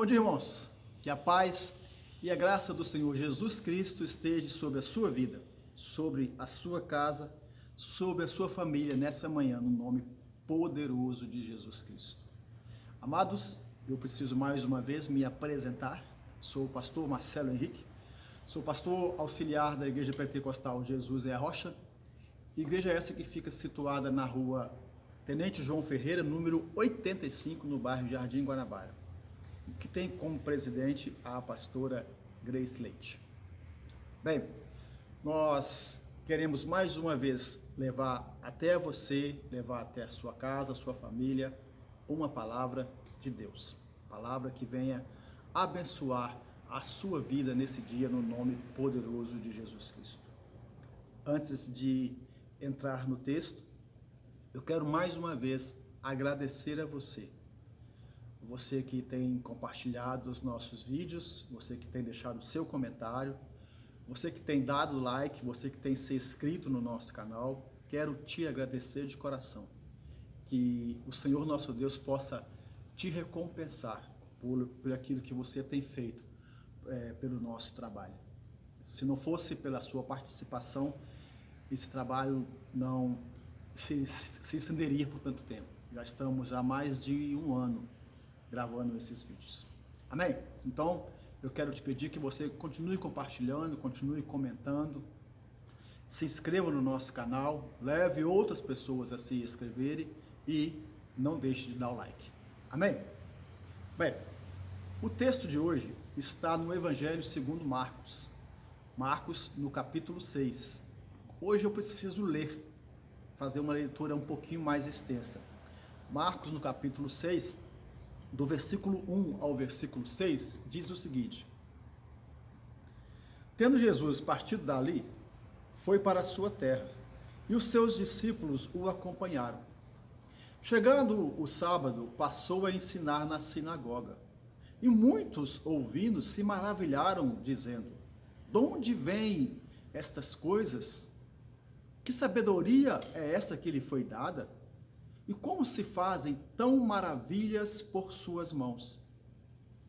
Bom dia, irmãos. Que a paz e a graça do Senhor Jesus Cristo esteja sobre a sua vida, sobre a sua casa, sobre a sua família nessa manhã, no nome poderoso de Jesus Cristo. Amados, eu preciso mais uma vez me apresentar. Sou o pastor Marcelo Henrique, sou pastor auxiliar da Igreja Pentecostal Jesus é a Rocha. Igreja essa que fica situada na rua Tenente João Ferreira, número 85, no bairro Jardim Guanabara, que tem como presidente a pastora Grace Leite. Bem, nós queremos mais uma vez levar até você, levar até a sua casa, a sua família, uma palavra de Deus. Palavra que venha abençoar a sua vida nesse dia, no nome poderoso de Jesus Cristo. Antes de entrar no texto, eu quero mais uma vez agradecer a você. Você que tem compartilhado os nossos vídeos, você que tem deixado o seu comentário, você que tem dado like, você que tem se inscrito no nosso canal, quero te agradecer de coração. Que o Senhor nosso Deus possa te recompensar por aquilo que você tem feito pelo nosso trabalho. Se não fosse pela sua participação, esse trabalho não se estenderia por tanto tempo. Já estamos há mais de um ano gravando esses vídeos. Amém? Então, eu quero te pedir que você continue compartilhando, continue comentando, se inscreva no nosso canal, leve outras pessoas a se inscreverem e não deixe de dar o like. Amém? Bem, o texto de hoje está no Evangelho segundo Marcos. Marcos, no capítulo 6. Hoje eu preciso ler, fazer uma leitura um pouquinho mais extensa. Marcos, no capítulo 6, do versículo 1 ao versículo 6, diz o seguinte: Tendo Jesus partido dali, foi para a sua terra, e os seus discípulos o acompanharam. Chegando o sábado, passou a ensinar na sinagoga, e muitos, ouvindo, se maravilharam, dizendo: De onde vêm estas coisas? Que sabedoria é essa que lhe foi dada? E como se fazem tão maravilhas por suas mãos?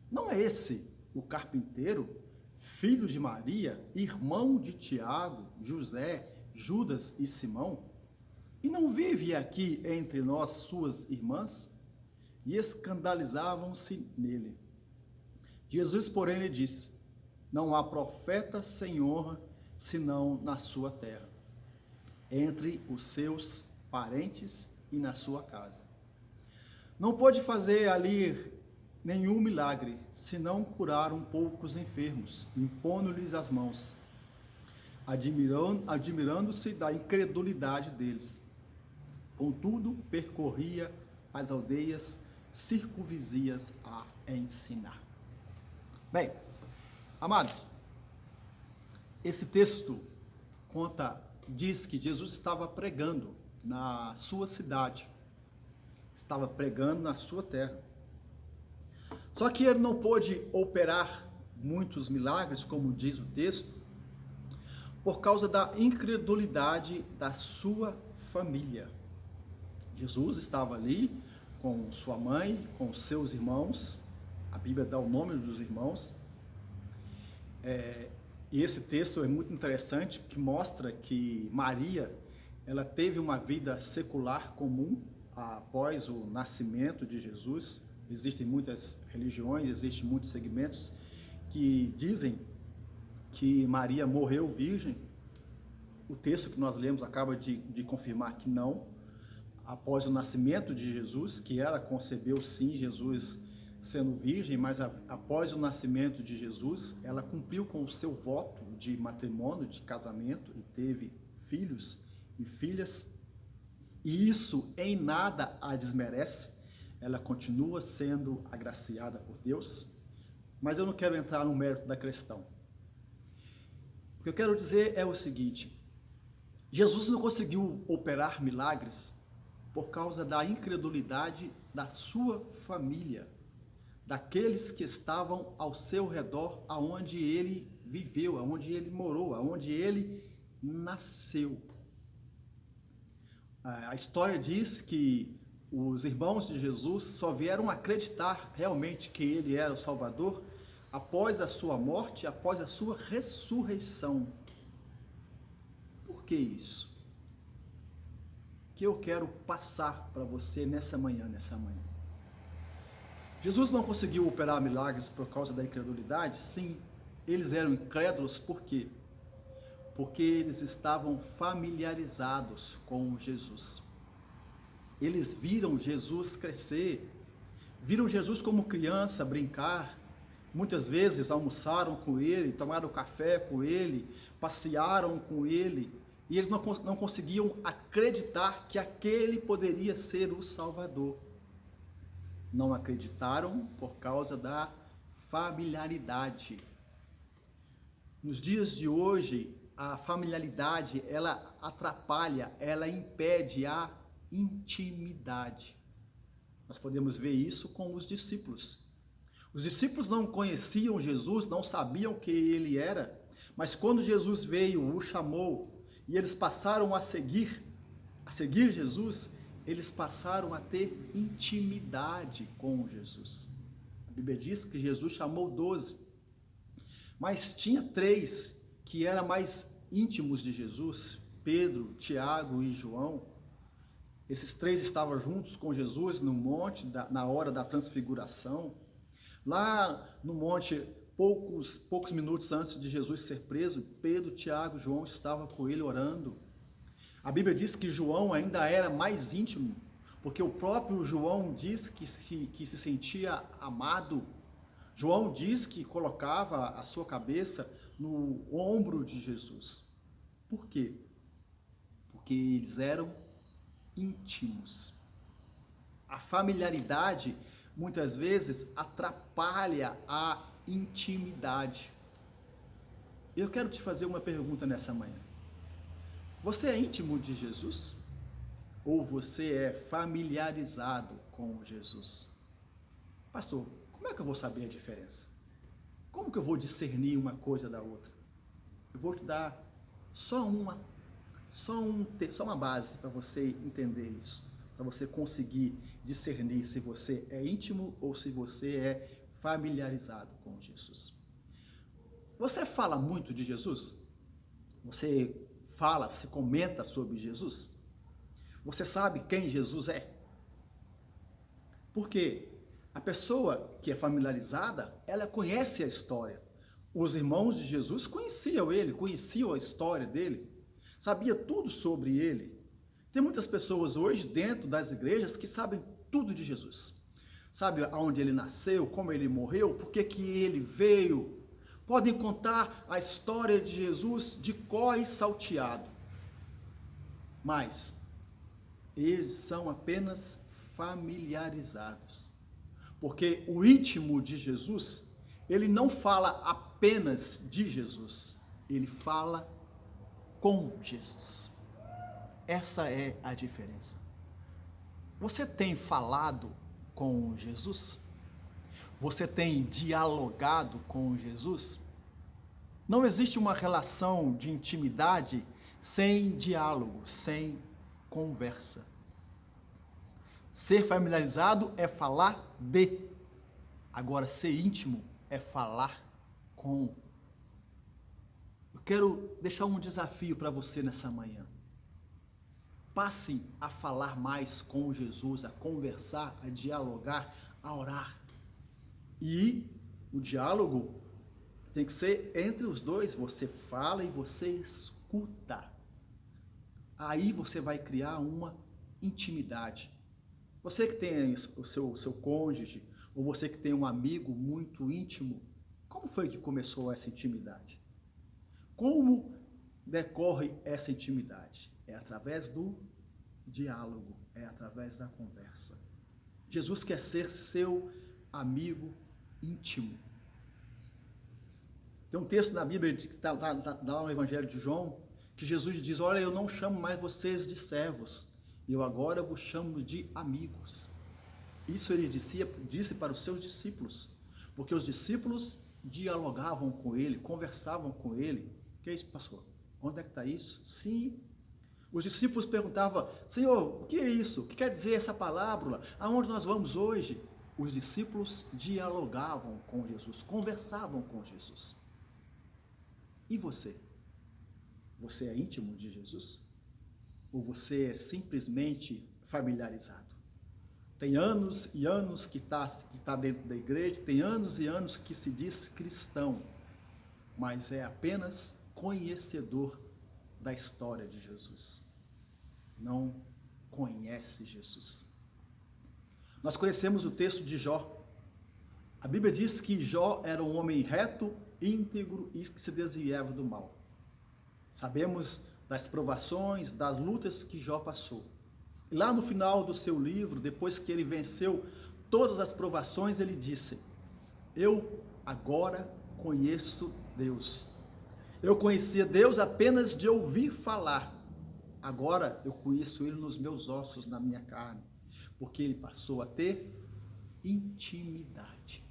Não é esse o carpinteiro, filho de Maria, irmão de Tiago, José, Judas e Simão? E não vive aqui entre nós suas irmãs? E escandalizavam-se nele. Jesus, porém, lhe disse: Não há profeta sem honra, senão na sua terra, entre os seus parentes e na sua casa. Não pôde fazer ali nenhum milagre, senão curar um pouco os enfermos, impondo-lhes as mãos, admirando-se da incredulidade deles. Contudo, percorria as aldeias circunvizinhas a ensinar. Bem, amados, esse texto diz que Jesus estava pregando na sua cidade, estava pregando na sua terra. Só que ele não pôde operar muitos milagres, como diz o texto, por causa da incredulidade da sua família. Jesus estava ali com sua mãe, com seus irmãos, a Bíblia dá o nome dos irmãos, e esse texto é muito interessante, que mostra que Maria, ela teve uma vida secular comum após o nascimento de Jesus. Existem muitas religiões, existem muitos segmentos que dizem que Maria morreu virgem. O texto que nós lemos acaba de confirmar que não. Após o nascimento de Jesus, que ela concebeu sim Jesus sendo virgem, mas após o nascimento de Jesus, ela cumpriu com o seu voto de matrimônio, de casamento, e teve filhos e filhas, e isso em nada a desmerece. Ela continua sendo agraciada por Deus, mas eu não quero entrar no mérito da questão. O que eu quero dizer é o seguinte: Jesus não conseguiu operar milagres por causa da incredulidade da sua família, daqueles que estavam ao seu redor, aonde ele viveu, aonde ele morou, aonde ele nasceu. A história diz que Os irmãos de Jesus só vieram acreditar realmente que ele era o Salvador após a sua morte, após a sua ressurreição. Por que isso? Que eu quero passar para você nessa manhã. Jesus não conseguiu operar milagres por causa da incredulidade? Sim, eles eram incrédulos por quê? Porque eles estavam familiarizados com Jesus. Eles viram Jesus crescer, viram Jesus como criança brincar, muitas vezes almoçaram com ele, tomaram café com ele, passearam com ele, e eles não conseguiam acreditar que aquele poderia ser o Salvador. Não acreditaram por causa da familiaridade. Nos dias de hoje, a familiaridade, ela atrapalha, ela impede a intimidade. Nós podemos ver isso com os discípulos. Os discípulos não conheciam Jesus, não sabiam quem ele era, mas quando Jesus veio, o chamou, e eles passaram a seguir Jesus, eles passaram a ter intimidade com Jesus. A Bíblia diz que Jesus chamou 12, mas tinha 3 que eram mais íntimos de Jesus, Pedro, Tiago e João. Esses 3 estavam juntos com Jesus no monte, na hora da transfiguração. Lá no monte, poucos minutos antes de Jesus ser preso, Pedro, Tiago e João estavam com ele orando. A Bíblia diz que João ainda era mais íntimo, porque o próprio João diz que se sentia amado. João diz que colocava a sua cabeça no ombro de Jesus. Por quê? Porque eles eram íntimos. A familiaridade, muitas vezes, atrapalha a intimidade. Eu quero te fazer uma pergunta nessa manhã. Você é íntimo de Jesus? Ou você é familiarizado com Jesus? Pastor, como é que eu vou saber a diferença? Como que eu vou discernir uma coisa da outra? Eu vou te dar só uma base para você entender isso, para você conseguir discernir se você é íntimo ou se você é familiarizado com Jesus. Você fala muito de Jesus? Você comenta sobre Jesus? Você sabe quem Jesus é? Porque a pessoa que é familiarizada, ela conhece a história. Os irmãos de Jesus conheciam ele, conheciam a história dele, sabia tudo sobre ele. Tem muitas pessoas hoje dentro das igrejas que sabem tudo de Jesus. Sabe aonde ele nasceu, como ele morreu, por que ele veio. Podem contar a história de Jesus de cor e salteado. Mas eles são apenas familiarizados. Porque o íntimo de Jesus, ele não fala apenas de Jesus, ele fala com Jesus. Essa é a diferença. Você tem falado com Jesus? Você tem dialogado com Jesus? Não existe uma relação de intimidade sem diálogo, sem conversa. Ser familiarizado é falar de. Agora, ser íntimo é falar com. Eu quero deixar um desafio para você nessa manhã. Passe a falar mais com Jesus, a conversar, a dialogar, a orar. E o diálogo tem que ser entre os dois. Você fala e você escuta. Aí você vai criar uma intimidade. Você que tem o seu cônjuge, ou você que tem um amigo muito íntimo, como foi que começou essa intimidade? Como decorre essa intimidade? É através do diálogo, é através da conversa. Jesus quer ser seu amigo íntimo. Tem um texto na Bíblia que está lá no Evangelho de João, que Jesus diz: olha, eu não chamo mais vocês de servos, eu agora vos chamo de amigos. Isso ele disse para os seus discípulos, porque os discípulos dialogavam com ele, conversavam com ele. Que é isso, pastor? Onde é que está isso? Sim, Os discípulos perguntavam: Senhor, o que é isso? O que quer dizer essa parábola? Aonde nós vamos hoje? Os discípulos dialogavam com Jesus, conversavam com Jesus. E você? Você é íntimo de Jesus? Ou você é simplesmente familiarizado? Tem anos e anos que tá dentro da igreja, tem anos e anos que se diz cristão, mas é apenas conhecedor da história de Jesus. Não conhece Jesus. Nós conhecemos o texto de Jó. A Bíblia diz que Jó era um homem reto, íntegro e que se desviava do mal. Sabemos das provações, das lutas que Jó passou. E lá no final do seu livro, depois que ele venceu todas as provações, ele disse: eu agora conheço Deus. Eu conhecia Deus apenas de ouvir falar. Agora eu conheço Ele nos meus ossos, na minha carne. Porque Ele passou a ter intimidade.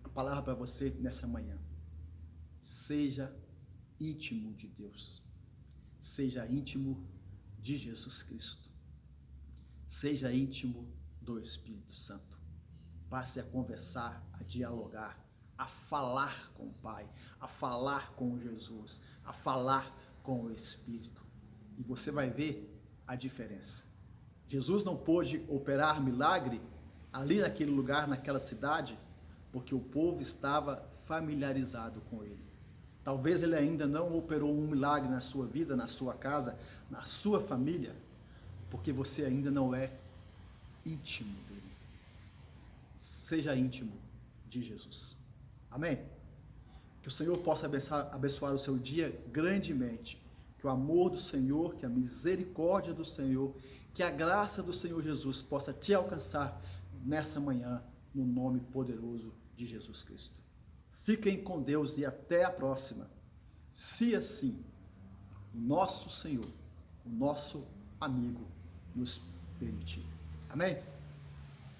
A palavra para você nessa manhã: seja íntimo de Deus. Seja íntimo de Jesus Cristo. Seja íntimo do Espírito Santo. Passe a conversar, a dialogar, a falar com o Pai, a falar com Jesus, a falar com o Espírito. E você vai ver a diferença. Jesus não pôde operar milagre ali naquele lugar, naquela cidade, porque o povo estava familiarizado com ele. Talvez ele ainda não operou um milagre na sua vida, na sua casa, na sua família, porque você ainda não é íntimo dele. Seja íntimo de Jesus. Amém? Que o Senhor possa abençoar o seu dia grandemente. Que o amor do Senhor, que a misericórdia do Senhor, que a graça do Senhor Jesus possa te alcançar nessa manhã, no nome poderoso de Jesus Cristo. Fiquem com Deus e até a próxima. Se assim o nosso Senhor, o nosso amigo, nos permitir. Amém?